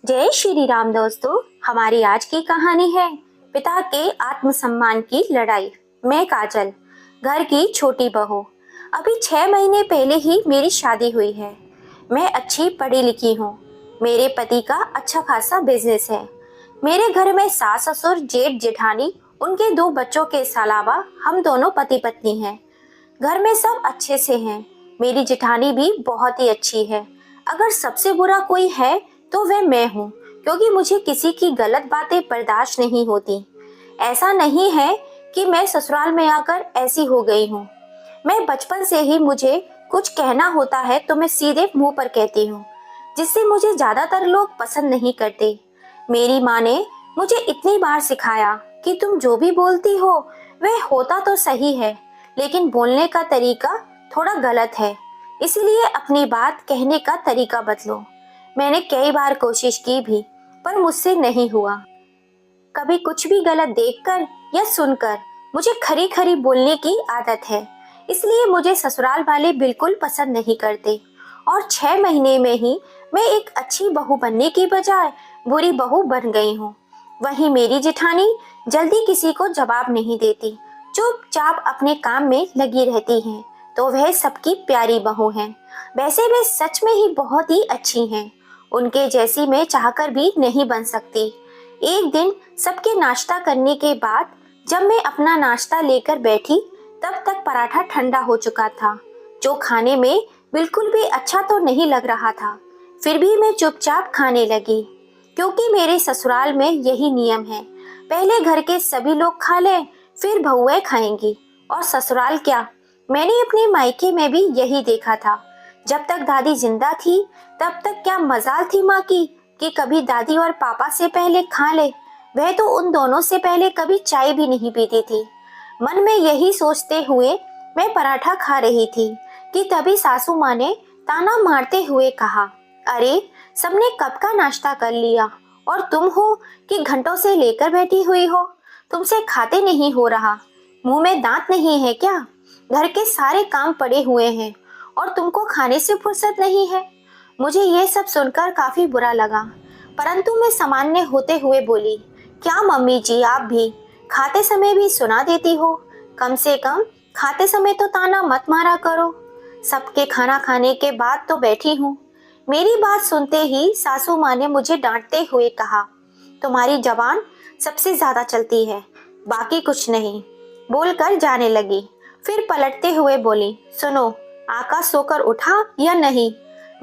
जय श्री राम दोस्तों। हमारी आज की कहानी है पिता के आत्मसम्मान की लड़ाई। मैं काजल, घर की छोटी बहू। अभी 6 महीने पहले ही मेरी शादी हुई है। मैं अच्छी पढ़ी लिखी हूँ। मेरे पति का अच्छा खासा बिजनेस है। मेरे घर में सास ससुर जेठ जेठानी उनके 2 बच्चों के अलावा हम दोनों पति पत्नी हैं। घर में सब अच्छे से हैं। मेरी जेठानी भी बहुत ही अच्छी है। अगर सबसे बुरा कोई है तो वह मैं हूँ, क्योंकि मुझे किसी की गलत बातें बर्दाश्त नहीं होती। ऐसा नहीं है कि मैं ससुराल में आकर ऐसी हो गई हूँ। मैं बचपन से ही मुझे कुछ कहना होता है तो मैं सीधे मुंह पर कहती हूँ, जिससे मुझे ज्यादातर लोग पसंद नहीं करते। मेरी माँ ने मुझे इतनी बार सिखाया कि तुम जो भी बोलती हो वह होता तो सही है, लेकिन बोलने का तरीका थोड़ा गलत है। इसलिए अपनी बात कहने का तरीका बदलो। मैंने कई बार कोशिश की भी, पर मुझसे नहीं हुआ। कभी कुछ भी गलत देखकर या सुनकर मुझे खरी खरी बोलने की आदत है। इसलिए मुझे ससुराल वाले बिल्कुल पसंद नहीं करते। और 6 महीने में ही मैं एक अच्छी बहू बनने की बजाय बुरी बहू बन गई हूँ। वहीं मेरी जेठानी जल्दी किसी को जवाब नहीं देती, चुपचाप अपने काम में लगी रहती हैं। तो वह सबकी प्यारी बहू हैं। वैसे वे सच में ही बहुत ही अच्छी हैं। उनके जैसी मैं चाहकर भी नहीं बन सकती। एक दिन सबके नाश्ता करने के बाद जब मैं अपना नाश्ता लेकर बैठी, तब तक पराठा ठंडा हो चुका था, जो खाने में बिल्कुल भी अच्छा तो नहीं लग रहा था। फिर भी मैं चुपचाप खाने लगी, क्योंकि मेरे ससुराल में यही नियम है। पहले घर के सभी लोग खा लें, फिर बहुएं खाएंगी। और ससुराल क्या, मैंने अपने मायके में भी यही देखा था। जब तक दादी जिंदा थी तब तक क्या मजाल थी माँ की कि कभी दादी और पापा से पहले खा ले। वह तो उन दोनों से पहले कभी चाय भी नहीं पीती थी। मन में यही सोचते हुए मैं पराठा खा रही थी कि तभी सासू माँ ने ताना मारते हुए कहा, अरे सबने कब का नाश्ता कर लिया और तुम हो कि घंटों से लेकर बैठी हुई हो। तुमसे खाते नहीं हो रहा, मुंह में दांत नहीं है क्या? घर के सारे काम पड़े हुए हैं और तुमको खाने से फुर्सत नहीं है। मुझे यह सब सुनकर काफी बुरा लगा, परंतु मैं सामान्य होते हुए बोली, क्या मम्मी जी आप भी खाते समय भी सुना देती हो? कम से कम खाते समय तो ताना मत मारा करो। सबके खाना खाने के बाद तो बैठी हूँ। मेरी बात सुनते ही सासू माँ ने मुझे डांटते हुए कहा, तुम्हारी जबान सबसे ज्यादा चलती है, बाकी कुछ नहीं, बोलकर जाने लगी। फिर पलटते हुए बोली, सुनो, आकाश सोकर उठा या नहीं?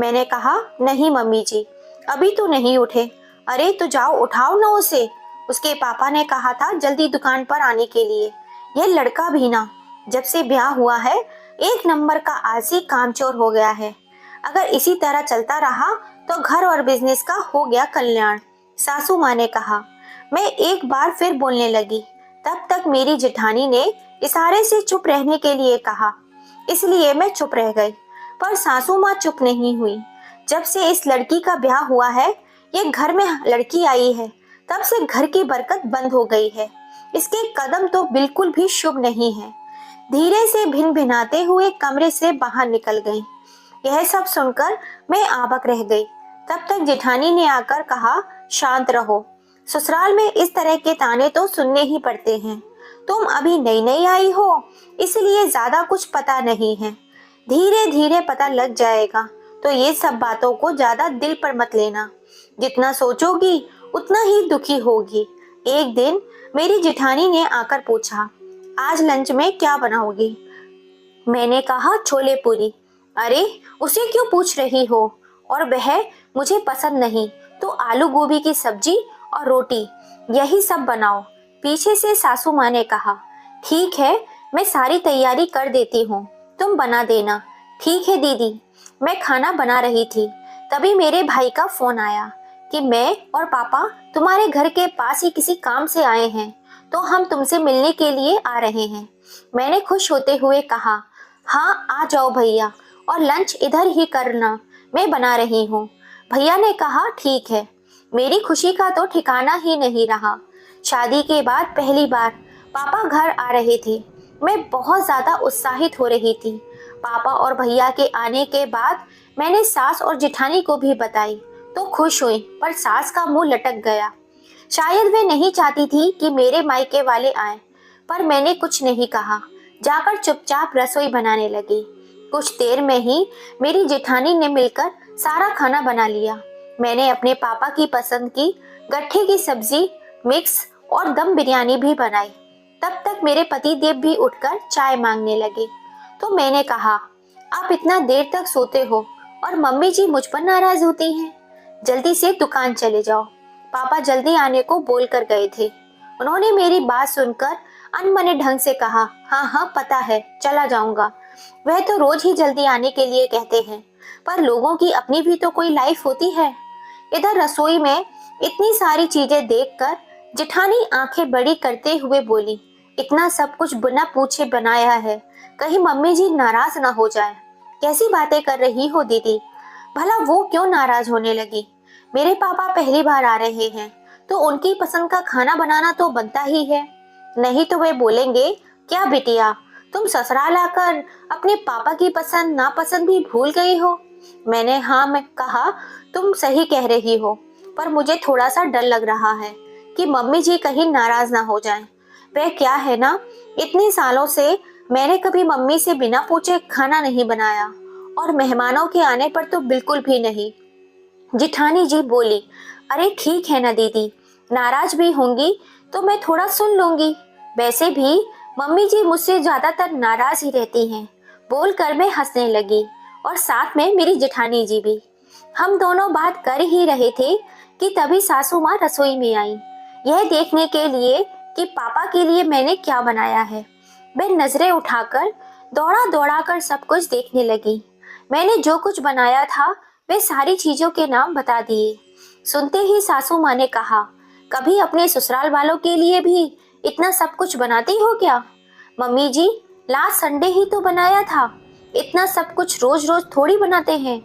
मैंने कहा, नहीं मम्मी जी, अभी तो नहीं उठे। अरे तो जाओ उठाओ ना उसे। उसके पापा ने कहा था जल्दी दुकान पर आने के लिए। यह लड़का भी ना, जब से ब्याह हुआ है एक नंबर का आलसी कामचोर हो गया है। अगर इसी तरह चलता रहा तो घर और बिजनेस का हो गया कल्याण। सासू माँ ने कहा। मैं एक बार फिर बोलने लगी, तब तक मेरी जेठानी ने इशारे से चुप रहने के लिए कहा, इसलिए मैं चुप रह गई। पर सासू माँ चुप नहीं हुई। जब से इस लड़की का ब्याह हुआ है, ये घर में लड़की आई है, तब से घर की बरकत बंद हो गई है। इसके कदम तो बिल्कुल भी शुभ नहीं है। धीरे से भिन भिनाते हुए कमरे से बाहर निकल गई। यह सब सुनकर मैं आबक रह गई। तब तक जेठानी ने आकर कहा, शांत रहो, ससुराल में इस तरह के ताने तो सुनने ही पड़ते हैं। तुम अभी नई नई आई हो, इसलिए ज्यादा कुछ पता नहीं है। धीरे धीरे पता लग जाएगा, तो ये सब बातों को ज्यादा दिल पर मत लेना। जितना सोचोगी उतना ही दुखी होगी। एक दिन मेरी जेठानी ने आकर पूछा, आज लंच में क्या बनाओगी? मैंने कहा, छोले पूरी। अरे उसे क्यों पूछ रही हो? और वह मुझे पसंद नहीं तो आलू गोभी की सब्जी और रोटी, यही सब बनाओ। पीछे से सासू माँ ने कहा, ठीक है, मैं सारी तैयारी कर देती हूँ, तुम बना देना। ठीक है दीदी। मैं खाना बना रही थी, तभी मेरे भाई का फोन आया कि मैं और पापा तुम्हारे घर के पास ही किसी काम से आए हैं, तो हम तुमसे मिलने के लिए आ रहे हैं। मैंने खुश होते हुए कहा, हाँ आ जाओ भैया, और लंच इधर ही करना, मैं बना रही हूँ। भैया ने कहा, ठीक है। मेरी खुशी का तो ठिकाना ही नहीं रहा। शादी के बाद पहली बार पापा घर आ रहे थे। मैं बहुत ज्यादा उत्साहित हो रही थी। पापा और भैया के आने के बाद मैंने सास और जेठानी को भी बताई, तो खुश हुई, पर सास का मुंह लटक गया। शायद वे नहीं चाहती थी कि मेरे मायके वाले आए, पर मैंने कुछ नहीं कहा, जाकर चुपचाप रसोई बनाने लगी। कुछ देर में ही मेरी जेठानी ने मिलकर सारा खाना बना लिया। मैंने अपने पापा की पसंद की गट्ठे की सब्जी, मिक्स और दम बिरयानी भी बनाई। तब तक मेरे पति देव भी उठकर चाय मांगने लगे। तो मैंने कहा, आप इतना देर तक सोते हो और मम्मी जी मुझ पर नाराज होती हैं। जल्दी से दुकान चले जाओ। पापा जल्दी आने को बोल कर गए थे। उन्होंने मेरी बात सुनकर अनमने ढंग से कहा, हाँ हाँ पता है, चला जाऊंगा। वह तो रोज ही जल्दी आने के लिए कहते हैं, पर लोगों की अपनी भी तो कोई लाइफ होती है। इधर रसोई में इतनी सारी चीजें देखकर जेठानी आंखें बड़ी करते हुए बोली, इतना सब कुछ बिना पूछे बनाया है, कहीं मम्मी जी नाराज ना हो जाए। कैसी बातें कर रही हो दीदी, भला वो क्यों नाराज होने लगी? मेरे पापा पहली बार आ रहे हैं तो उनकी पसंद का खाना बनाना तो बनता ही है। नहीं तो वे बोलेंगे, क्या बिटिया तुम ससुराल आकर अपने पापा की पसंद नापसंद भी भूल गई हो? मैंने मैं कहा, तुम सही कह रही हो, पर मुझे थोड़ा सा डर लग रहा है कि मम्मी जी कहीं नाराज ना हो जाएं। वह क्या है ना, इतने सालों से मैंने कभी मम्मी से बिना पूछे खाना नहीं बनाया, और मेहमानों के आने पर तो बिल्कुल भी नहीं। जिठानी जी बोली, अरे ठीक है ना दीदी, नाराज भी होंगी तो मैं थोड़ा सुन लूंगी। वैसे भी मम्मी जी मुझसे ज्यादातर नाराज ही रहती हैं। बोलकर मैं हंसने लगी, और साथ में मेरी जेठानी जी भी। हम दोनों बात कर ही रहे थे कि तभी सासू माँ रसोई में आई, यह देखने के लिए कि पापा के लिए मैंने क्या बनाया है। मैं नजरें उठाकर दौड़ा दौड़ा कर सब कुछ देखने लगी। मैंने जो कुछ बनाया था वे सारी चीजों के नाम बता दिए। सुनते ही सासू माँ ने कहा, कभी अपने ससुराल वालों के लिए भी इतना सब कुछ बनाती हो क्या? मम्मी जी, लास्ट संडे ही तो बनाया था, इतना सब कुछ रोज रोज थोड़ी बनाते हैं।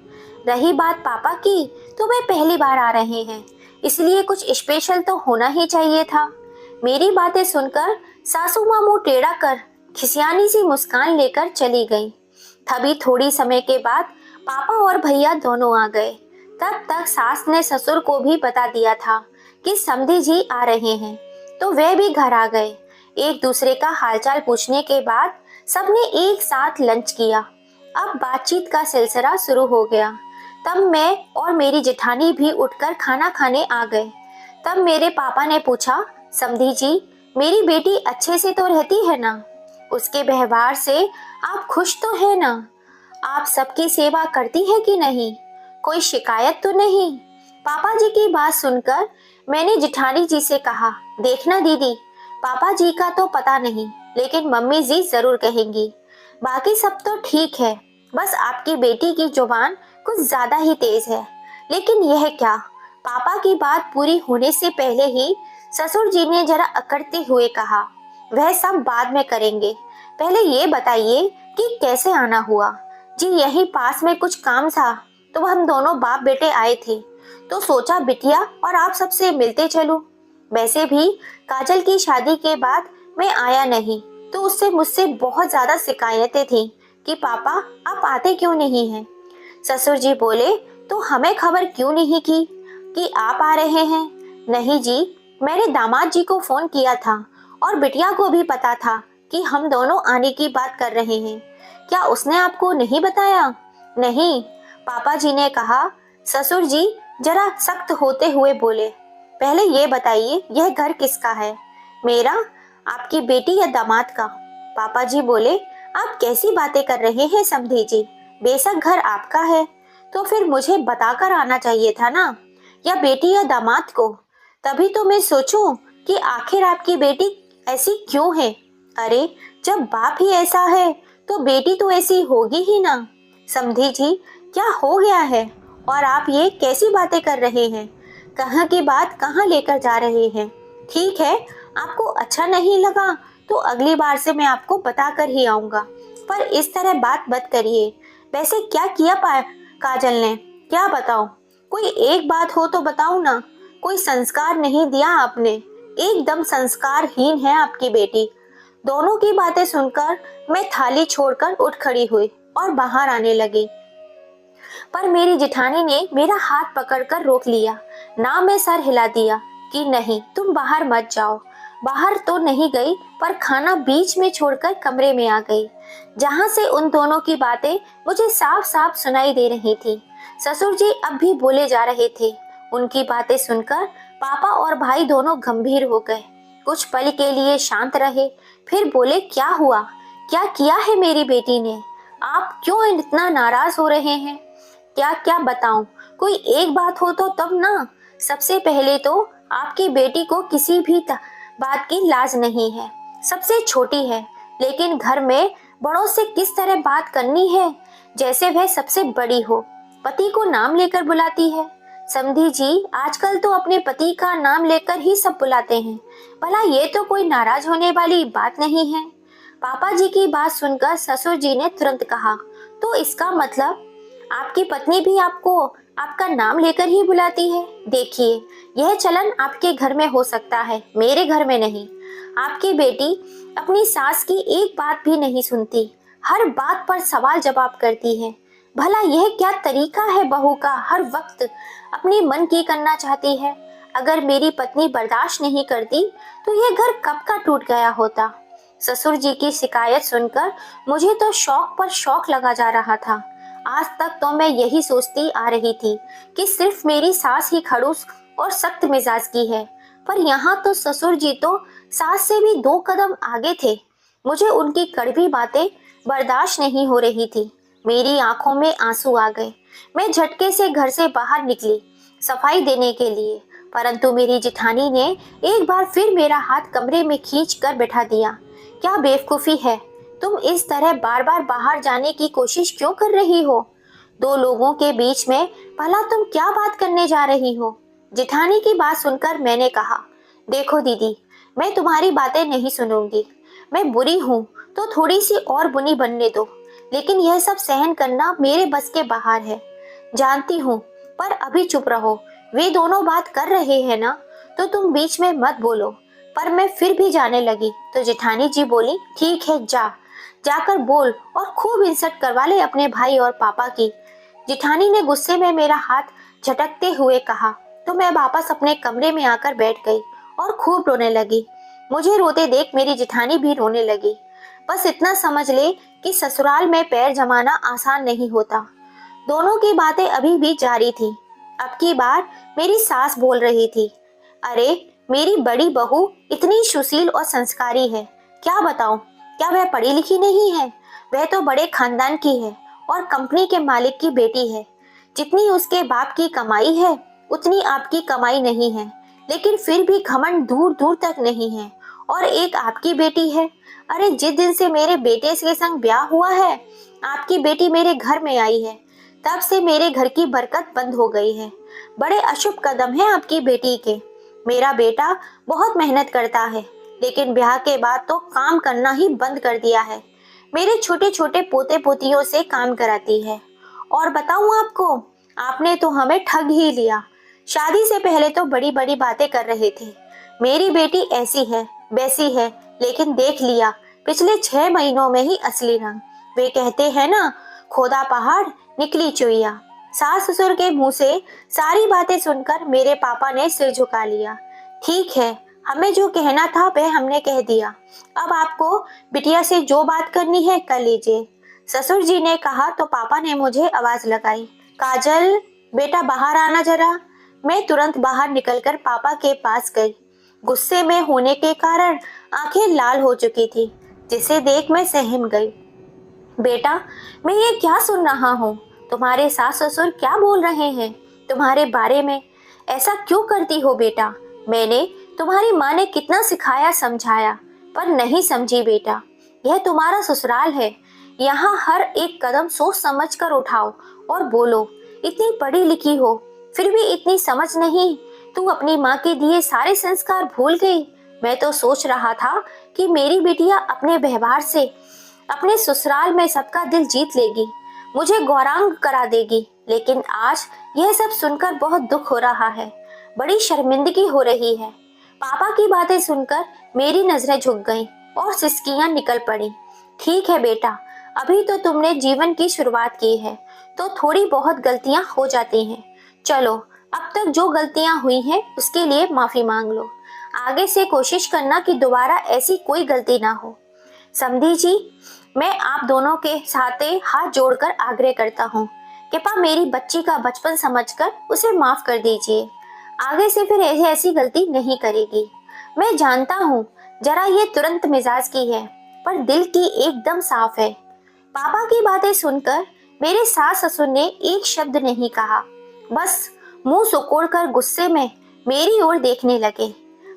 रही बात पापा की, तो वे पहली बार आ रहे हैं, इसलिए कुछ स्पेशल तो होना ही चाहिए था। मेरी बातें सुनकर सासू माँ मुंह टेढ़ा कर खिसियानी सी मुस्कान लेकर चली गई। तभी थोड़ी समय के बाद पापा और भैया दोनों आ गए। तब तक सास ने ससुर को भी बता दिया था कि समधी जी आ रहे हैं, तो वे भी घर आ गए। एक दूसरे का हालचाल पूछने के बाद सबने एक साथ लंच किया। अब बातचीत का सिलसिला शुरू हो गया। तब मैं और मेरी जेठानी भी उठकर खाना खाने आ गए। तब मेरे पापा ने पूछा, समधी जी, मेरी बेटी अच्छे से तो रहती है ना? उसके व्यवहार से आप खुश तो है ना? आप सबकी सेवा करती है कि नहीं? कोई शिकायत तो नहीं? पापा जी की बात सुनकर मैंने जेठानी जी से कहा, देखना दीदी, पापा जी का तो पता नहीं, लेकिन मम्मी जी जरूर कहेंगी। बाकी सब तो ठीक है, बस आपकी बेटी की जुबान कुछ ज्यादा ही तेज है। लेकिन यह क्या? पापा की बात पूरी होने से पहले ही ससुर जी ने जरा अकड़ते हुए कहा, वह सब बाद में करेंगे, पहले ये बताइए कि कैसे आना हुआ? जी यहीं पास में कुछ काम था, तो हम दोनों बाप बेटे आए थे, तो सोचा बिटिया और आप सबसे मिलते चलूं। वैसे भी काजल की शादी के बाद मैं आया नहीं, तो उससे मुझसे बहुत ज्यादा शिकायतें थी कि पापा आप आते क्यों नहीं हैं। ससुर जी बोले, तो हमें खबर क्यों नहीं की कि आप आ रहे हैं? नहीं जी, मैंने दामाद जी को फोन किया था और बिटिया को भी पता था कि हम दोनों आने की बात कर रहे हैं। क्या उसने आपको नहीं बताया? नहीं, पापा जी ने कहा। ससुर जी जरा सख्त होते हुए बोले, पहले ये बताइए यह घर किसका है? मेरा, आपकी बेटी या दामाद का? पापा जी बोले, आप कैसी बातें कर रहे हैं समधी जी, बेशक घर आपका है, तो फिर मुझे बताकर आना चाहिए था ना, या बेटी या दामाद को। तभी तो मैं सोचूं कि आखिर आपकी बेटी ऐसी क्यों है। अरे जब बाप ही ऐसा है तो बेटी तो ऐसी होगी ही ना। समधी जी क्या हो गया है, और आप ये कैसी बातें कर रहे हैं? कहाँ की बात कहाँ लेकर जा रहे हैं? ठीक है, आपको अच्छा नहीं लगा तो अगली बार से मैं आपको बता कर ही आऊंगा, पर इस तरह बात मत करिए। वैसे क्या किया काजल ने, क्या बताऊं? कोई एक बात हो तो बताओ ना। कोई संस्कार नहीं दिया आपने, एकदम संस्कारहीन है आपकी बेटी। दोनों की बातें सुनकर मैं थाली छोड़कर उठ खड़ी हुई और बाहर आने लगी। पर मेरी जेठानी ने मेरा हाथ पकड़कर रोक लिया। ना मैं सर हिला दिया कि नहीं, तुम बाहर मत जाओ। बाहर तो नहीं गई, पर खाना बीच में छोड़कर कमरे में आ गई, जहां से उन दोनों की बातें मुझे साफ साफ सुनाई दे रही थी। ससुर जी अब भी बोले जा रहे थे। उनकी बातें सुनकर पापा और भाई दोनों गंभीर हो गए। कुछ पल के लिए शांत रहे, फिर बोले, क्या हुआ? क्या किया है मेरी बेटी ने? आप क्यों इतना नाराज हो रहे हैं? क्या क्या बताऊं? कोई एक बात हो तो तब ना। सबसे पहले तो आपकी बेटी को किसी भी बात की लाज नहीं है। सबसे छोटी है, लेकिन घर में बड़ों से किस तरह बात करनी है, जैसे वह सबसे बड़ी हो। पति को नाम लेकर बुलाती है। समधी जी, आजकल तो अपने पति का नाम लेकर ही सब बुलाते हैं। भला ये तो कोई नाराज होने वाली बात नहीं है। पापा जी की बात सुनकर ससुर जी ने तुरंत कहा, तो इसका मतलब आपकी पत्नी भी आपको आपका नाम लेकर ही बुलाती है? देखिए, यह चलन आपके घर में हो सकता है, मेरे घर में नहीं। आपकी बेटी अपनी सास की एक बात भी नहीं सुनती, हर बात पर सवाल जवाब करती है। भला यह क्या तरीका है बहू का? हर वक्त अपनी मन की करना चाहती है। अगर मेरी पत्नी बर्दाश्त नहीं करती तो यह घर कब का टूट गया होता। ससुर जी की शिकायत सुनकर मुझे तो शौक पर शौक लगा जा रहा था। आज तक तो मैं यही सोचती आ रही थी कि सिर्फ मेरी सास ही खड़ूस और सख्त मिजाज की है, पर यहाँ तो ससुर जी तो सास से भी 2 कदम आगे थे। मुझे उनकी कड़वी बातें बर्दाश्त नहीं हो रही थी। मेरी आंखों में आंसू आ गए। मैं झटके से घर से बाहर निकली सफाई देने के लिए, परंतु मेरी जिठानी ने एक बार फिर मेरा हाथ कमरे में खींच कर बैठा दिया। क्या बेवकूफी है, तुम इस तरह बार बार बाहर जाने की कोशिश क्यों कर रही हो? 2 लोगों के बीच में भला तुम क्या बात करने जा रही हो? जिठानी की बात सुनकर मैंने कहा, देखो दीदी, मैं तुम्हारी बातें नहीं सुनूंगी। मैं बुरी हूँ तो थोड़ी सी और बुरी बनने दो, लेकिन यह सब सहन करना मेरे बस के बाहर है। जानती हूँ, पर अभी चुप रहो। वे दोनों बात कर रहे हैं ना, तो तुम बीच में मत बोलो। पर मैं फिर भी जाने लगी तो जेठानी जी बोली, ठीक है, जाकर बोल और खूब इंसल्ट करवा ले अपने भाई और पापा की। जेठानी ने गुस्से में मेरा हाथ झटकते हुए कहा, तो मैं वापस अपने कमरे में आकर बैठ गई और खूब रोने लगी। मुझे रोते देख मेरी जेठानी भी रोने लगी। बस इतना समझ ले कि ससुराल में पैर जमाना आसान नहीं होता। दोनों की बातें अभी भी जारी थी। अब की बार मेरी सास बोल रही थी, अरे मेरी बड़ी बहू इतनी सुशील और संस्कारी है, क्या बताऊं, क्या वह पढ़ी लिखी नहीं है? वह तो बड़े खानदान की है और कंपनी के मालिक की बेटी है। जितनी उसके बाप की कमाई है उतनी आपकी कमाई नहीं है, लेकिन फिर भी घमंड दूर दूर तक नहीं है। और एक आपकी बेटी है। अरे जिस दिन से मेरे बेटे के संग ब्याह हुआ है, आपकी बेटी मेरे घर में आई है, तब से मेरे घर की बरकत बंद हो गई है। बड़े अशुभ कदम है आपकी बेटी के। मेरा बेटा बहुत मेहनत करता है, लेकिन ब्याह के बाद तो काम करना ही बंद कर दिया है। मेरे छोटे छोटे पोते पोतियों से काम कराती है। और बताऊं आपको, आपने तो हमें ठग ही लिया। शादी से पहले तो बड़ी बड़ी बातें कर रहे थे, मेरी बेटी ऐसी है वैसी है, लेकिन देख लिया पिछले 6 महीनों में ही असली रंग। वे कहते हैं ना, खोदा पहाड़ निकली चुईया। सास ससुर के मुंह से सारी बातें सुनकर मेरे पापा ने सिर झुका लिया। ठीक है, हमें जो कहना था वह हमने कह दिया। अब आपको बिटिया से जो बात करनी है कर लीजिए। ससुर जी ने कहा तो पापा ने मुझे आवाज लगाई, काजल बेटा बाहर आना जरा। मैं तुरंत बाहर निकलकर पापा के पास गई। गुस्से में होने के कारण आंखें लाल हो चुकी थी, जिसे देख मैं सहम गई। बेटा, मैं ये क्या सुन रहा हूँ? तुम्हारे सास ससुर क्या बोल रहे हैं तुम्हारे बारे में? ऐसा क्यों करती हो बेटा? मैंने तुम्हारी माँ ने कितना सिखाया समझाया, पर नहीं समझी बेटा। यह तुम्हारा ससुराल है, यहाँ हर एक कदम सोच समझ कर उठाओ और बोलो। इतनी पढ़ी लिखी हो फिर भी इतनी समझ नहीं? तू अपनी माँ के दिए सारे संस्कार भूल गई। मैं तो सोच रहा था कि मेरी बेटिया अपने व्यवहार से अपने ससुराल में सबका दिल जीत लेगी, मुझे गौरांग करा देगी, लेकिन आज यह सब सुनकर बहुत दुख हो रहा है, बड़ी शर्मिंदगी हो रही है। पापा की बातें सुनकर मेरी नजरें झुक गईं और सिसकियां निकल पड़ी। ठीक है बेटा, अभी तो तुमने जीवन की शुरुआत की है, तो थोड़ी बहुत गलतियां हो जाती हैं। चलो, अब तक जो गलतियां हुई हैं उसके लिए माफी मांग लो। आगे से कोशिश करना कि दोबारा ऐसी कोई गलती ना हो। समधी जी, मैं आप दोनों के साथ हाथ जोड़कर आग्रह करता हूँ। कृपा मेरी बच्ची का बचपन समझकर उसे माफ कर दीजिए। आगे से फिर ऐसी गलती नहीं करेगी। मैं जानता हूँ जरा ये तुरंत मिजाज की है, पर दिल की एकदम साफ है। पापा की बातें सुनकर मेरे सास ससुर ने एक शब्द नहीं कहा, बस मुंह सुकोड़कर गुस्से में मेरी ओर देखने लगे।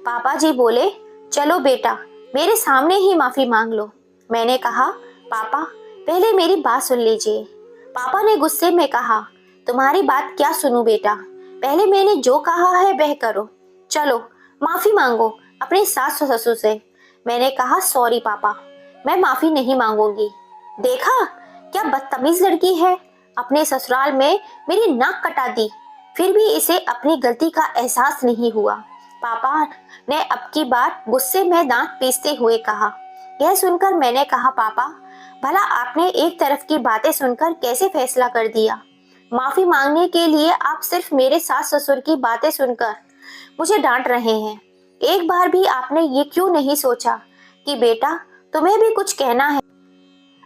पापा जी बोले, चलो बेटा, मेरे सामने ही माफी मांग लो। मैंने कहा, पापा पहले मेरी बात सुन लीजिए। पापा ने गुस्से में कहा, तुम्हारी बात क्या सुनूं बेटा, पहले मैंने जो कहा है वह करो। चलो माफी मांगो अपने सास ससुर से। मैंने कहा, सॉरी पापा, मैं माफी नहीं मांगूंगी। देखा क्या बदतमीज लड़की है, अपने ससुराल में मेरी नाक कटा दी, फिर भी इसे अपनी गलती का एहसास नहीं हुआ। पापा ने अब की बार गुस्से में दांत पीसते हुए कहा। यह सुनकर मैंने कहा, पापा भला आपने एक तरफ की बातें सुनकर कैसे फैसला कर दिया? माफी मांगने के लिए आप सिर्फ मेरे सास ससुर की बातें सुनकर मुझे डांट रहे हैं। एक बार भी आपने ये क्यों नहीं सोचा कि बेटा तुम्हें भी कुछ कहना है?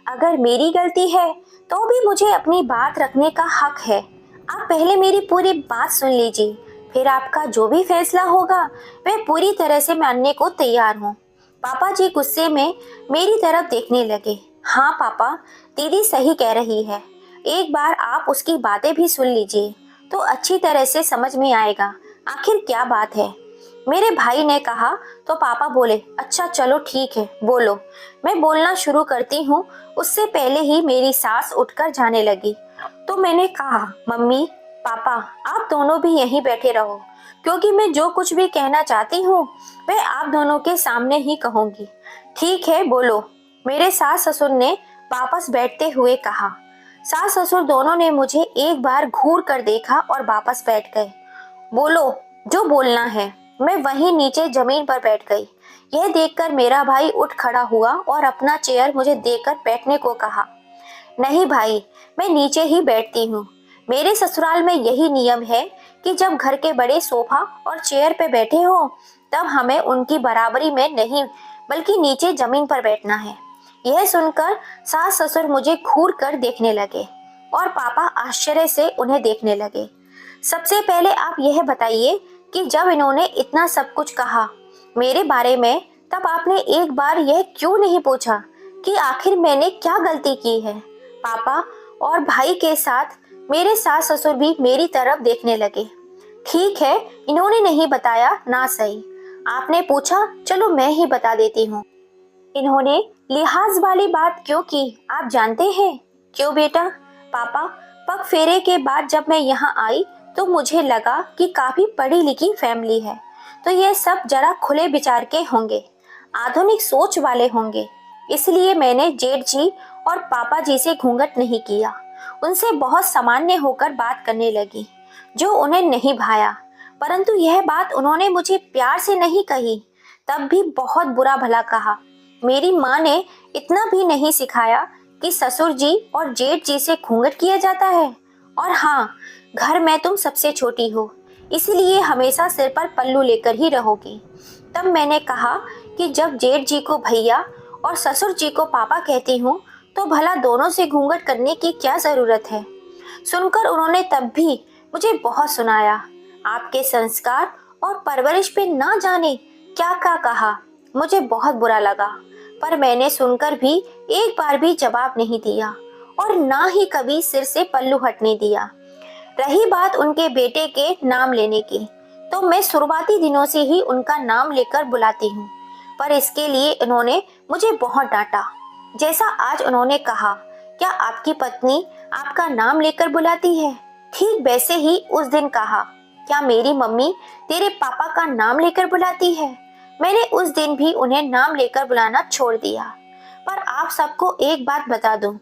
अगर मेरी गलती है तो भी मुझे अपनी बात रखने का हक है। आप पहले मेरी पूरी बात सुन लीजिए, फिर आपका जो भी फैसला होगा मैं पूरी तरह से मानने को तैयार हूँ। पापा जी गुस्से में मेरी तरफ देखने लगे। हाँ पापा, दीदी सही कह रही है, एक बार आप उसकी बातें भी सुन लीजिए तो अच्छी तरह से समझ में आएगा आखिर क्या बात है। मेरे भाई ने कहा तो पापा बोले, अच्छा चलो ठीक है, बोलो। मैं बोलना शुरू करती हूँ उससे पहले ही मेरी सास उठकर जाने लगी। तो मैंने कहा, मम्मी पापा आप दोनों भी यहीं बैठे रहो, क्योंकि मैं जो कुछ भी कहना चाहती हूँ मैं आप दोनों के सामने ही कहूँगी। ठीक है, बोलो, मेरे सास ससुर ने वापस बैठते हुए कहा। सास ससुर दोनों ने मुझे एक बार घूर कर देखा और वापस बैठ गए। बोलो जो बोलना है। मैं वहीं नीचे जमीन पर बैठ गई। यह देखकर मेरा भाई उठ खड़ा हुआ और अपना चेयर मुझे देकर बैठने को कहा। नहीं भाई, मैं नीचे ही बैठती हूँ। मेरे ससुराल में यही नियम है कि जब घर के बड़े सोफा और चेयर पे बैठे हो तब हमें उनकी बराबरी में नहीं बल्कि नीचे जमीन पर बैठना है। यह सुनकर सास ससुर मुझे घूर कर देखने लगे और पापा आश्चर्य से उन्हें देखने लगे। सबसे पहले आप यह बताइए कि जब इन्होंने इतना सब कुछ कहा मेरे बारे में, तब आपने एक बार यह क्यों नहीं पूछा कि आखिर मैंने क्या गलती की है? पापा और भाई के साथ मेरे सास ससुर भी मेरी तरफ देखने लगे। ठीक है, इन्होंने नहीं बताया ना सही, आपने पूछा, चलो मैं ही बता देती हूँ। इन्होंने लिहाज वाली बात क्यों की आप जानते हैं? क्यों बेटा? पापा, पग फेरे के बाद जब मैं यहाँ आई तो मुझे लगा कि काफी पढ़ी लिखी फैमिली है, तो ये सब जरा खुले विचार के होंगे, आधुनिक सोच वाले होंगे, इसलिए मैंने जेठ जी और पापा जी से घूंघट नहीं किया। उनसे बहुत सामान्य होकर बात करने लगी, जो उन्हें नहीं भाया। परंतु यह बात उन्होंने मुझे प्यार से नहीं कही, तब भी बहुत बुरा भला कहा। मेरी माँ ने इतना भी नहीं सिखाया कि ससुर जी और जेठ जी से घूंघट किया जाता है। और हाँ, घर में तुम सबसे छोटी हो, इसलिए हमेशा सिर पर पल्लू लेकर ही रहोगी। तब मैंने कहा कि जब जेठ जी को भैया और ससुर जी को पापा कहती हूँ तो भला दोनों से घूंघट करने की क्या जरूरत है? सुनकर उन्होंने तब भी मुझे बहुत सुनाया, आपके संस्कार और परवरिश पे ना जाने क्या क्या कहा। मुझे बहुत बुरा लगा, पर मैंने सुनकर भी एक बार भी जवाब नहीं दिया और ना ही कभी सिर से पल्लू हटने दिया। रही बात उनके बेटे के नाम लेने की, तो मैं शुरुआती दिनों से ही उनका नाम लेकर बुलाती हूँ, पर इसके लिए इन्होंने मुझे बहुत डांटा। जैसा आज उन्होंने कहा, क्या आपकी पत्नी आपका नाम लेकर बुलाती है? ठीक वैसे ही उस दिन कहा, क्या मेरी मम्मी तेरे पापा का नाम लेकर बुलाती है? मैंने उस दिन भी उन्हें नाम लेकर बुलाना छोड़ दिया। पर आप सबको एक बात बता दूं,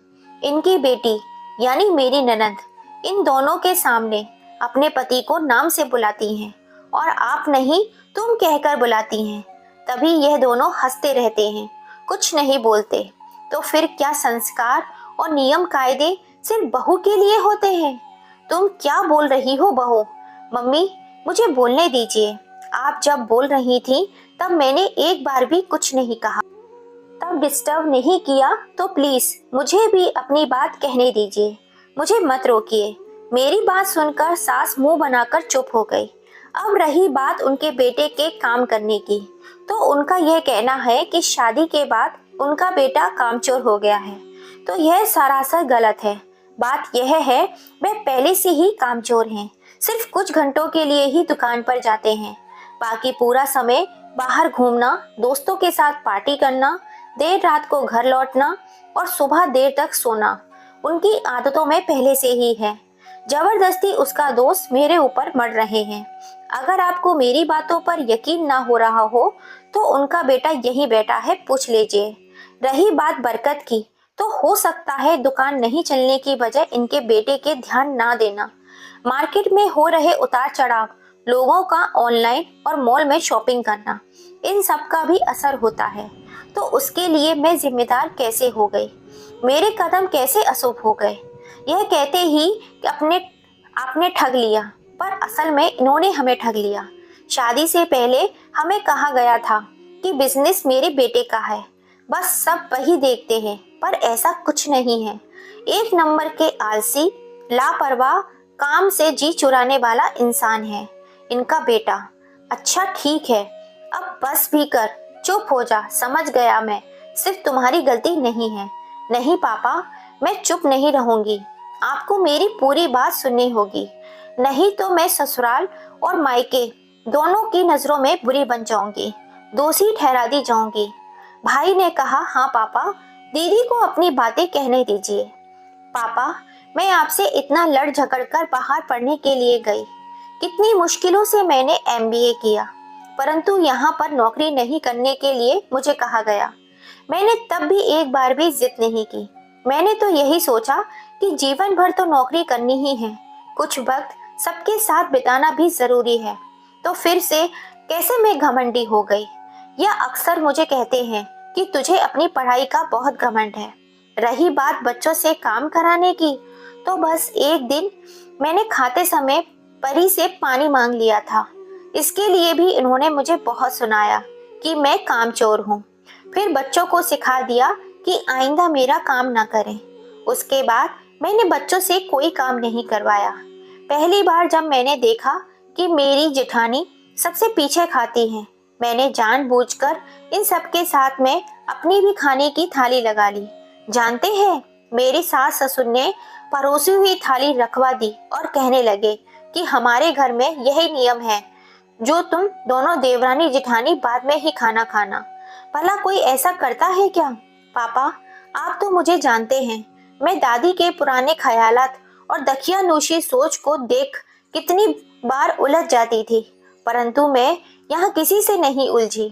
इनकी बेटी यानी मेरी ननद इन दोनों के सामने अपने पति को नाम से बुलाती हैं और आप नहीं तुम कहकर बुलाती हैं। तभी यह दोनों हंसते रहते हैं, कुछ नहीं बोलते। तो फिर क्या संस्कार और नियम कायदे सिर्फ बहू के लिए होते हैं। तुम क्या बोल रही हो बहू? मम्मी, मुझे बोलने दीजिए। आप जब बोल रही थी तब मैंने एक बार भी कुछ नहीं कहा, तब डिस्टर्ब नहीं किया, तो प्लीज मुझे भी अपनी बात कहने दीजिए। मुझे मत रोकिए। मेरी बात सुनकर सास मुंह बनाकर चुप हो गई। अब रही बात उनके बेटे के काम करने की, तो उनका यह कहना है कि शादी के बाद उनका बेटा कामचोर हो गया है। तो यह सरासर गलत है। बात यह है, वे पहले से ही कामचोर हैं। सिर्फ कुछ घंटों के लिए ही दुकान पर जाते हैं। बाकी पूरा समय बाहर घूमना, दोस्तों के साथ पार्टी करना, देर रात को घर लौटना और सुबह देर तक सोना उनकी आदतों में पहले से ही है। जबरदस्ती उसका दोस्त मेरे ऊपर मर रहे हैं। अगर आपको मेरी बातों पर यकीन ना हो रहा हो तो उनका बेटा यहीं बैठा है, पूछ लीजिए। रही बात बरकत की, तो हो सकता है दुकान नहीं चलने की वजह इनके बेटे के ध्यान ना देना, मार्केट में हो रहे उतार चढ़ाव, लोगों का ऑनलाइन और मॉल में शॉपिंग करना, इन सब का भी असर होता है। तो उसके लिए मैं जिम्मेदार कैसे हो गई? मेरे कदम कैसे अशुभ हो गए? यह कहते ही कि आपने ठग लिया, पर असल में इन्होंने हमें ठग लिया। शादी से पहले हमें कहा गया था कि बिजनेस मेरे बेटे का है, बस सब वही देखते हैं, पर ऐसा कुछ नहीं है। एक नंबर के आलसी, लापरवाह, काम से जी चुराने वाला इंसान है इनका बेटा। अच्छा ठीक है, अब बस भी कर, चुप हो जा। समझ गया मैं, सिर्फ तुम्हारी गलती नहीं है। नहीं पापा, मैं चुप नहीं रहूंगी। आपको मेरी पूरी बात सुननी होगी, नहीं तो मैं ससुराल और मायके दोनों की नजरों में बुरी बन जाऊंगी, दोषी ठहरा दी जाऊंगी। भाई ने कहा, हाँ पापा, दीदी को अपनी बातें कहने दीजिए। पापा, मैं आपसे इतना लड़ झगड़ कर बाहर पढ़ने के लिए गई, कितनी मुश्किलों से मैंने एमबीए किया, परंतु यहाँ पर नौकरी नहीं करने के लिए मुझे कहा गया। मैंने तब भी एक बार भी जिद नहीं की। मैंने तो यही सोचा कि जीवन भर तो नौकरी करनी ही है, कुछ वक्त सबके साथ बिताना भी जरूरी है। तो फिर से कैसे मैं घमंडी हो गई। या अक्सर मुझे कहते हैं कि तुझे अपनी पढ़ाई का बहुत घमंड है। रही बात बच्चों से काम कराने की, तो बस एक दिन मैंने खाते समय परी से पानी मांग लिया था। इसके लिए भी इन्होंने मुझे बहुत सुनाया कि मैं कामचोर हूँ। फिर बच्चों को सिखा दिया कि आइंदा मेरा काम ना करें। उसके बाद मैंने बच्चों से कोई काम नहीं करवाया। पहली बार जब मैंने देखा कि मेरी जेठानी सबसे पीछे खाती हैं, मैंने जानबूझकर इन सबके साथ में अपनी भी खाने की थाली लगा ली। जानते हैं, मेरी सास ससुर ने परोसी हुई थाली रखवा दी और कहने लगे कि हमारे घर में यही नियम है, जो तुम दोनों देवरानी जेठानी बाद में ही खाना खाना। भला कोई ऐसा करता है क्या? पापा, आप तो मुझे जानते हैं, मैं दादी के पुराने ख्यालात और दकियानूशी सोच को देख कितनी बार उलझ जाती थी, परंतु मैं यहाँ किसी से नहीं उलझी।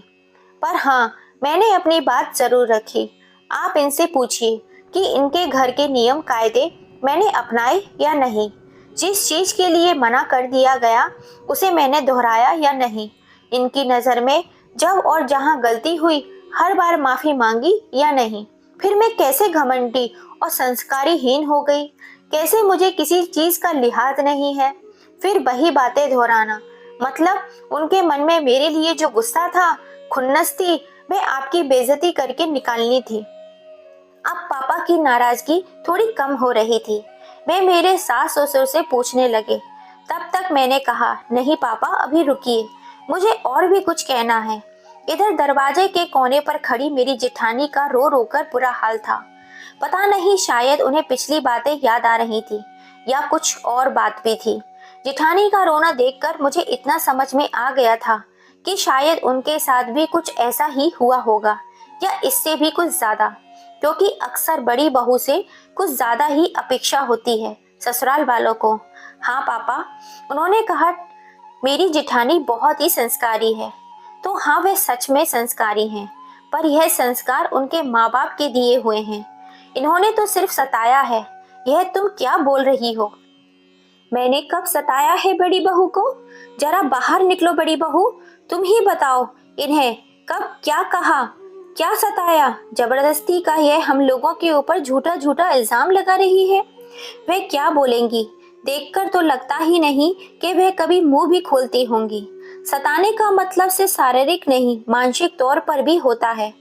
पर हाँ, मैंने अपनी बात जरूर रखी। आप इनसे पूछिए कि इनके घर के नियम कायदे मैंने अपनाए या नहीं, जिस चीज के लिए मना कर दिया गया उसे मैंने दोहराया या नहीं, इनकी नज़र में जब और जहाँ गलती हुई हर बार माफी मांगी या नहीं। फिर मैं कैसे घमंडी और संस्कारीहीन हो गई, कैसे मुझे किसी चीज का लिहाज नहीं है। फिर वही बातें दोहराना, मतलब उनके मन में मेरे लिए जो गुस्सा था, खुन्नस थी, वह आपकी बेइज्जती करके निकालनी थी। अब पापा की नाराजगी थोड़ी कम हो रही थी। वे मेरे सास ससुर से पूछने लगे। तब तक मैंने कहा, नहीं पापा, अभी रुकिए, मुझे और भी कुछ कहना है। इधर दरवाजे के कोने पर खड़ी मेरी जेठानी का रो रो कर बुरा हाल था। पता नहीं, शायद उन्हें पिछली बातें याद आ रही थी या कुछ और बात भी थी। जेठानी का रोना देखकर मुझे इतना समझ में आ गया था कि शायद उनके साथ भी कुछ ऐसा ही हुआ होगा, या इससे भी कुछ ज्यादा, क्योंकि अक्सर बड़ी बहू से कुछ ज्यादा ही अपेक्षा होती है ससुराल वालों को। हाँ पापा, उन्होंने कहा, मेरी जेठानी बहुत ही संस्कारी है। तो हाँ, वे सच में संस्कारी हैं, पर यह संस्कार उनके माँ बाप के दिए हुए हैं। इन्होंने तो सिर्फ सताया है। यह तुम क्या बोल रही हो? मैंने कब सताया है बड़ी बहू को? जरा बाहर निकलो बड़ी बहू, तुम ही बताओ, इन्हें कब क्या कहा, क्या सताया? जबरदस्ती का यह हम लोगों के ऊपर झूठा झूठा इल्जाम लगा रही है। वे क्या बोलेंगी? देखकर तो लगता ही नहीं कि वे कभी मुंह भी खोलती होंगी। सताने का मतलब सिर्फ शारीरिक नहीं, मानसिक तौर पर भी होता है,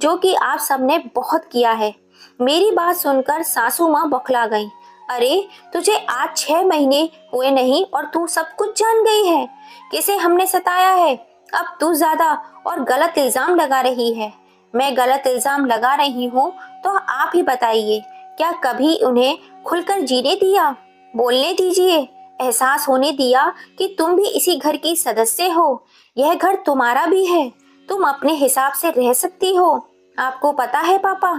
जो कि आप सबने बहुत किया है। मेरी बात सुनकर सासू माँ बौखला गईं। अरे, तुझे आज 6 महीने हुए नहीं और तू सब कुछ जान गई है। किसे हमने सताया है? अब तू ज्यादा और गलत इल्जाम लगा रही है। मैं गलत इल्जाम लगा रही हूँ तो आप ही बताइए, क्या कभी उन्हें खुलकर जीने दिया? बोलने दीजिए, एहसास होने दिया कि तुम भी इसी घर की सदस्य हो। यह घर तुम्हारा भी है, तुम अपने हिसाब से रह सकती हो। आपको पता है पापा,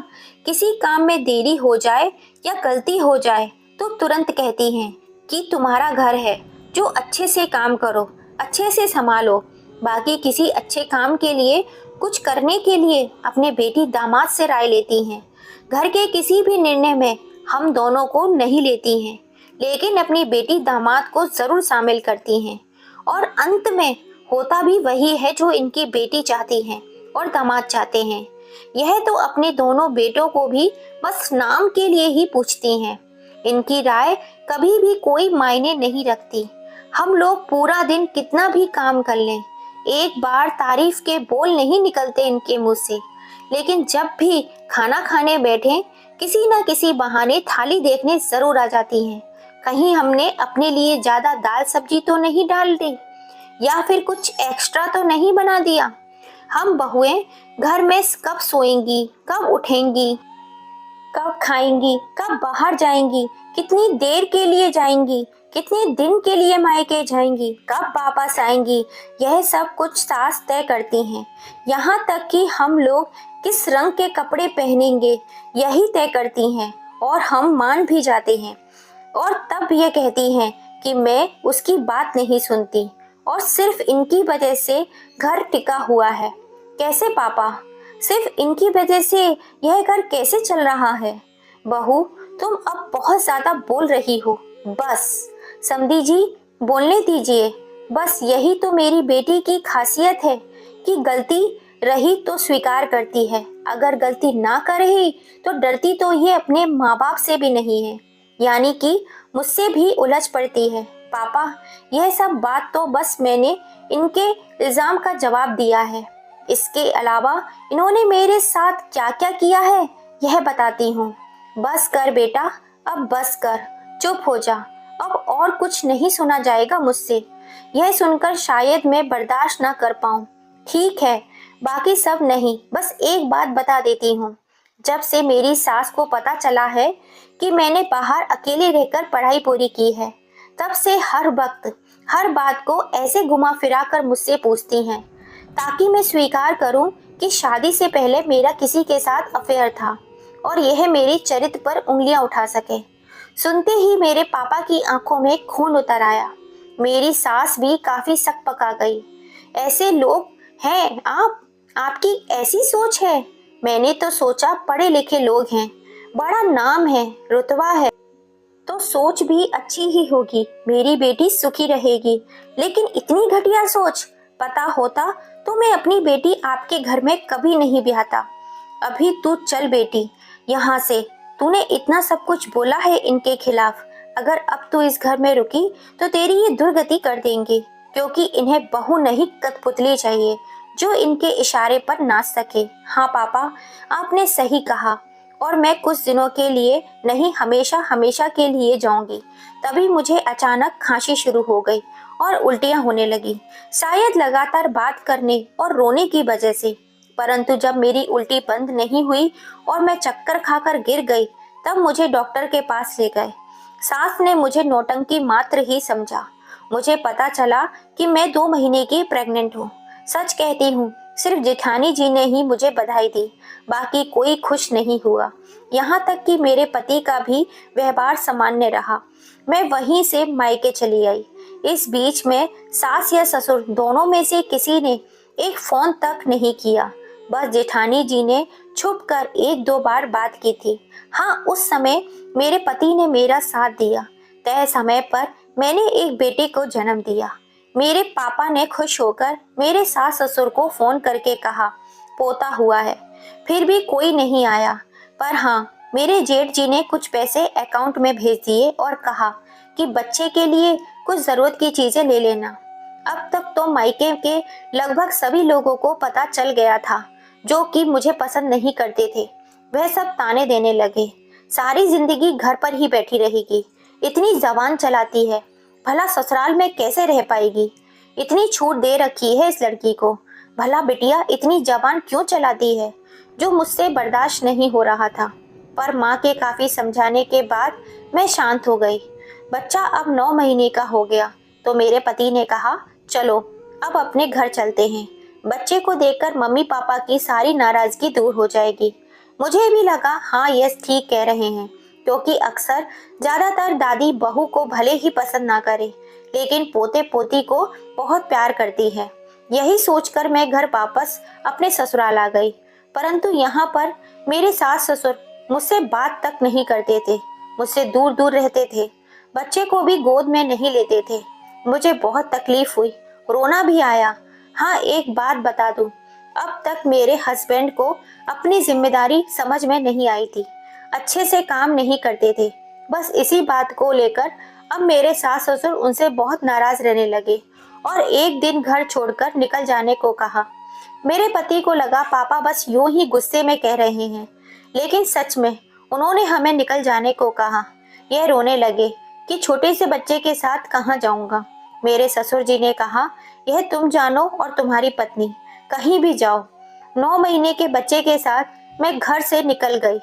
किसी काम में देरी हो जाए या गलती हो जाए तो तुरंत कहती हैं कि तुम्हारा घर है, जो अच्छे से काम करो, अच्छे से संभालो। बाकी किसी अच्छे काम के लिए, कुछ करने के लिए अपने बेटी दामाद से राय लेती हैं। घर के किसी भी निर्णय में हम दोनों को नहीं लेती हैं, लेकिन अपनी बेटी दामाद को जरूर शामिल करती हैं। और अंत में होता भी वही है जो इनकी बेटी चाहती है और दामाद चाहते हैं। यह तो अपने दोनों बेटों को भी बस नाम के लिए ही पूछती हैं। इनकी राय कभी भी कोई मायने नहीं रखती। हम लोग पूरा दिन कितना भी काम कर लें, एक बार तारीफ के बोल नहीं निकलते इनके मुंह से। लेकिन जब भी खाना खाने बैठे, किसी न किसी बहाने थाली देखने जरूर आ जाती हैं। कहीं हमने अपने लिए ज्यादा दाल सब्जी तो नहीं डाल दी, या फिर कुछ एक्स्ट्रा तो नहीं बना दिया। हम बहुएं घर में कब सोएंगी, कब उठेंगी, कब खाएंगी, कब बाहर जाएंगी, कितनी देर के लिए जाएंगी, कितने दिन के लिए मायके जाएंगी, कब वापस आएंगी, यह सब कुछ सास तय करती हैं। यहाँ तक कि हम लोग किस रंग के कपड़े पहनेंगे यही तय करती हैं, और हम मान भी जाते हैं। और तब ये कहती हैं कि मैं उसकी बात नहीं सुनती और सिर्फ इनकी वजह से घर टिका हुआ है। कैसे पापा? सिर्फ इनकी वजह से यह घर कैसे चल रहा है? बहू, तुम अब बहुत ज्यादा बोल रही हो। बस समधी जी, बोलने दीजिए। बस यही तो मेरी बेटी की खासियत है कि गलती रही तो स्वीकार करती है, अगर गलती ना करे तो डरती तो ये अपने माँ बाप से भी नहीं है, यानी कि मुझसे भी उलझ पड़ती है। पापा, यह सब बात तो बस मैंने इनके इल्जाम का जवाब दिया है। इसके अलावा इन्होंने मेरे साथ क्या क्या किया है यह बताती हूँ। बस कर बेटा, अब बस कर, चुप हो जा, अब और कुछ नहीं सुना जाएगा मुझसे। यह सुनकर शायद मैं बर्दाश्त ना कर पाऊँ। ठीक है, बाकी सब नहीं, बस एक बात बता देती हूँ। जब से मेरी सास को पता चला है कि मैंने बाहर अकेले रहकर पढ़ाई पूरी की है, तब से हर वक्त हर बात को ऐसे घुमा फिरा कर मुझसे पूछती हैं, ताकि मैं स्वीकार करूं कि शादी से पहले मेरा किसी के साथ अफेयर था और यह मेरे चरित्र पर उंगलियां उठा सके। सुनते ही मेरे पापा की आंखों में खून उतर आया। मेरी सास भी काफी सक पका गई। ऐसे लोग हैं आप? आपकी ऐसी सोच है? मैंने तो सोचा पढ़े लिखे लोग हैं, बड़ा नाम है, रुतबा है, तो सोच भी अच्छी ही होगी, मेरी बेटी सुखी रहेगी। लेकिन इतनी घटिया सोच! पता होता तो मैं अपनी बेटी आपके घर में कभी नहीं ब्याहता। अभी तू चल बेटी यहाँ से। तूने इतना सब कुछ बोला है इनके खिलाफ, अगर अब तू इस घर में रुकी तो तेरी ये दुर्गति कर देंगे, क्योंकि इन्हें बहू नहीं कठपुतली चाहिए जो इनके इशारे पर नाच सके। हाँ पापा, आपने सही कहा, और मैं कुछ दिनों के लिए नहीं, हमेशा हमेशा के लिए जाऊंगी। तभी मुझे अचानक खांसी शुरू हो गई और उल्टियां होने लगी, शायद लगातार बात करने और रोने की वजह से। परंतु जब मेरी उल्टी बंद नहीं हुई और मैं चक्कर खाकर गिर गई, तब मुझे डॉक्टर के पास ले गए। सास ने मुझे नौटंकी मात्र ही समझा। मुझे पता चला कि मैं 2 महीने की प्रेग्नेंट हूँ। सच कहती हूँ, सिर्फ जेठानी जी ने ही मुझे बधाई दी, बाकी कोई खुश नहीं हुआ। यहाँ तक कि मेरे पति का भी व्यवहार सामान्य रहा। मैं वहीं से मायके चली आई। इस बीच में सास या ससुर दोनों में से किसी ने एक फोन तक नहीं किया। बस जेठानी जी ने छुप कर 1-2 बार बात की थी। हाँ, उस समय मेरे पति ने मेरा साथ दिया। तय समय पर मैंने एक बेटे को जन्म दिया। मेरे पापा ने खुश होकर मेरे सास ससुर को फोन करके कहा पोता हुआ है। फिर भी कोई नहीं आया। पर हाँ, मेरे जेठ जी ने कुछ पैसे अकाउंट में भेज दिए और कहा कि बच्चे के लिए कुछ जरूरत की चीजें ले लेना। अब तक तो मायके के लगभग सभी लोगों को पता चल गया था, जो कि मुझे पसंद नहीं करते थे। वह सब ताने देने लगे, सारी जिंदगी घर पर ही बैठी रहेगी, इतनी जबान चलाती है, भला ससुराल में कैसे रह पाएगी, इतनी छूट दे रखी है इस लड़की को, भला बिटिया इतनी जबान क्यों चलाती है। जो मुझसे बर्दाश्त नहीं हो रहा था, पर माँ के काफी समझाने के बाद मैं शांत हो गई। बच्चा अब 9 महीने का हो गया तो मेरे पति ने कहा, चलो अब अपने घर चलते हैं। बच्चे को देखकर मम्मी पापा की सारी नाराजगी दूर हो जाएगी। मुझे भी लगा हाँ यस ठीक कह रहे हैं, क्योंकि अक्सर ज्यादातर दादी बहू को भले ही पसंद ना करे, लेकिन पोते पोती को बहुत प्यार करती है। यही सोचकर मैं घर वापस अपने ससुराल आ गई। परंतु यहाँ पर मेरे सास ससुर मुझसे बात तक नहीं करते थे, मुझसे दूर दूर रहते थे, बच्चे को भी गोद में नहीं लेते थे। मुझे बहुत तकलीफ हुई, रोना भी आया। हाँ एक बात बता दूं, अब तक मेरे हस्बैंड को अपनी जिम्मेदारी समझ में नहीं आई थी, अच्छे से काम नहीं करते थे। बस इसी बात को लेकर अब मेरे सास ससुर उनसे बहुत नाराज रहने लगे और एक दिन घर छोड़कर निकल जाने को कहा। मेरे पति को लगा पापा बस यूं ही गुस्से में कह रहे हैं, लेकिन सच में उन्होंने हमें निकल जाने को कहा। यह रोने लगे कि छोटे से बच्चे के साथ कहाँ जाऊंगा। मेरे ससुर जी ने कहा, यह तुम जानो और तुम्हारी पत्नी, कहीं भी जाओ। 9 महीने के बच्चे के साथ मैं घर से निकल गई,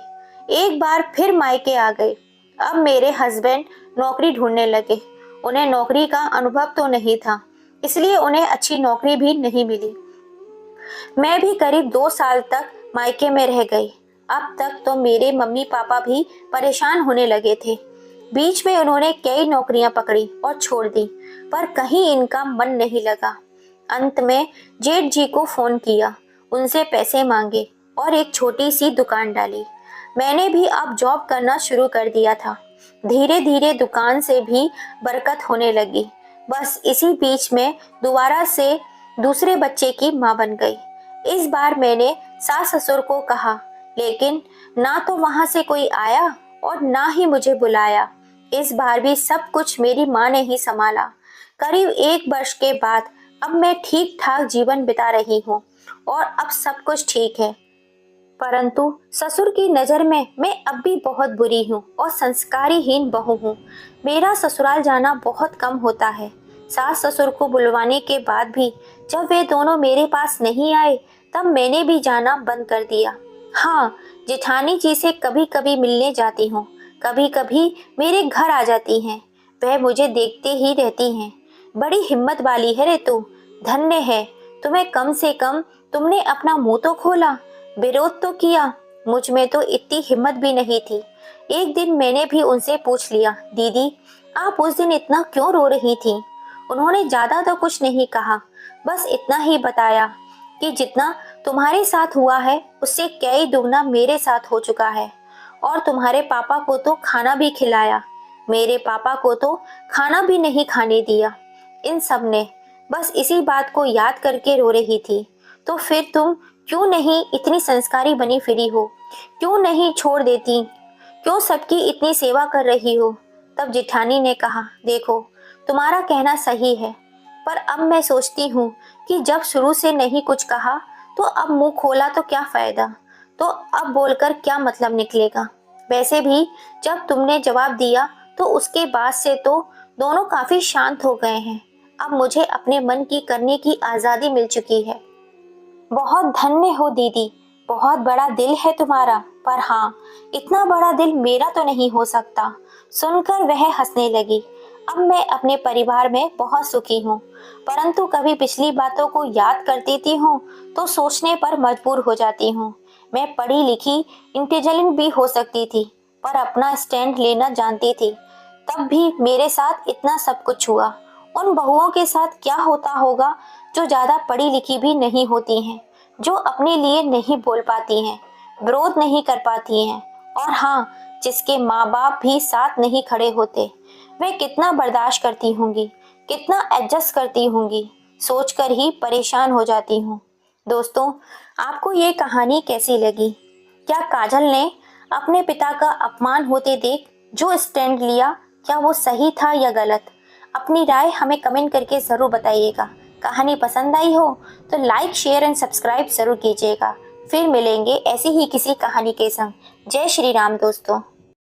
एक बार फिर मायके आ गई। अब मेरे हस्बैंड नौकरी ढूंढने लगे। उन्हें नौकरी का अनुभव तो नहीं था, इसलिए उन्हें अच्छी नौकरी भी नहीं मिली। मैं भी करीब 2 साल तक मायके में रह गई। अब तक तो मेरे मम्मी पापा भी परेशान होने लगे थे। बीच में उन्होंने कई नौकरियां पकड़ी और छोड़ दी, पर कहीं इनका मन नहीं लगा। अंत में जेठ जी को फोन किया, उनसे पैसे मांगे और एक छोटी सी दुकान डाली। मैंने भी अब जॉब करना शुरू कर दिया था। धीरे धीरे दुकान से भी बरकत होने लगी। बस इसी बीच में दोबारा से दूसरे बच्चे की मां बन गई। इस बार मैंने सास ससुर को कहा, लेकिन ना तो वहां से कोई आया और ना ही मुझे बुलाया। इस बार भी सब कुछ मेरी माँ ने ही संभाला। करीब 1 वर्ष के बाद अब मैं ठीक ठाक जीवन बिता रही हूँ और अब सब कुछ ठीक है। परंतु ससुर की नज़र में मैं अब भी बहुत बुरी हूँ और संस्कारीहीन बहू हूँ। मेरा ससुराल जाना बहुत कम होता है। सास ससुर को बुलवाने के बाद भी जब वे दोनों मेरे पास नहीं आए, तब मैंने भी जाना बंद कर दिया। हाँ, जेठानी जी से कभी कभी मिलने जाती हूँ, कभी कभी मेरे घर आ जाती हैं। वह मुझे देखते ही रहती हैं। बड़ी हिम्मत वाली है रे तू, धन्य है तुम्हें, कम से कम तुमने अपना मुंह तो खोला, विरोध तो किया। मुझ में तो इतनी हिम्मत भी नहीं थी। एक दिन मैंने भी उनसे पूछ लिया, दीदी आप उस दिन इतना क्यों रो रही थी? उन्होंने ज्यादा तो कुछ नहीं कहा, बस इतना ही बताया कि जितना तुम्हारे साथ हुआ है उससे कई दुगना मेरे साथ हो चुका है। और तुम्हारे पापा को तो खाना भी खिलाया, मेरे पापा को तो खाना भी नहीं खाने दिया। इन सब ने बस इसी बात को याद करके रो रही थी। तो फिर तुम क्यों नहीं इतनी संस्कारी बनी फिरी हो? क्यों नहीं छोड़ देती? क्यों सबकी इतनी सेवा कर रही हो? तब जेठानी ने कहा, देखो तुम्हारा कहना सही है, पर अब मैं सोचती हूँ कि जब शुरू से नहीं कुछ कहा तो अब मुंह खोला तो क्या फायदा, तो अब बोलकर क्या मतलब निकलेगा। वैसे भी जब तुमने जवाब दिया तो उसके बाद से तो दोनों काफी शांत हो गए हैं। अब मुझे अपने मन की करने की आज़ादी मिल चुकी है। बहुत धन्य हो दीदी, बहुत बड़ा दिल है तुम्हारा, पर हाँ इतना बड़ा दिल मेरा तो नहीं हो सकता। सुनकर वह हंसने लगी। अब मैं अपने परिवार में बहुत सुखी हूँ, परंतु कभी पिछली बातों को याद कर देती हूँ तो सोचने पर मजबूर हो जाती हूँ। मैं पढ़ी लिखी इंटेलिजेंट भी हो सकती थी, पर अपना स्टैंड लेना जानती थी। तब भी मेरे साथ इतना सब कुछ हुआ। उन बहुओं के साथ क्या होता होगा जो ज्यादा पढ़ी लिखी भी नहीं होती हैं, जो अपने लिए नहीं बोल पाती हैं, विरोध नहीं कर पाती हैं, और हाँ जिसके माँ बाप भी साथ नहीं खड़े होते। वे कितना बर्दाश्त करती होंगी, कितना एडजस्ट करती होंगी, सोचकर ही परेशान हो जाती हूँ। दोस्तों, आपको ये कहानी कैसी लगी? क्या काजल ने अपने पिता का अपमान होते देख जो स्टैंड लिया, क्या वो सही था या गलत? अपनी राय हमें कमेंट करके ज़रूर बताइएगा। कहानी पसंद आई हो तो लाइक, शेयर एंड सब्सक्राइब ज़रूर कीजिएगा। फिर मिलेंगे ऐसी ही किसी कहानी के संग। जय श्री राम दोस्तों।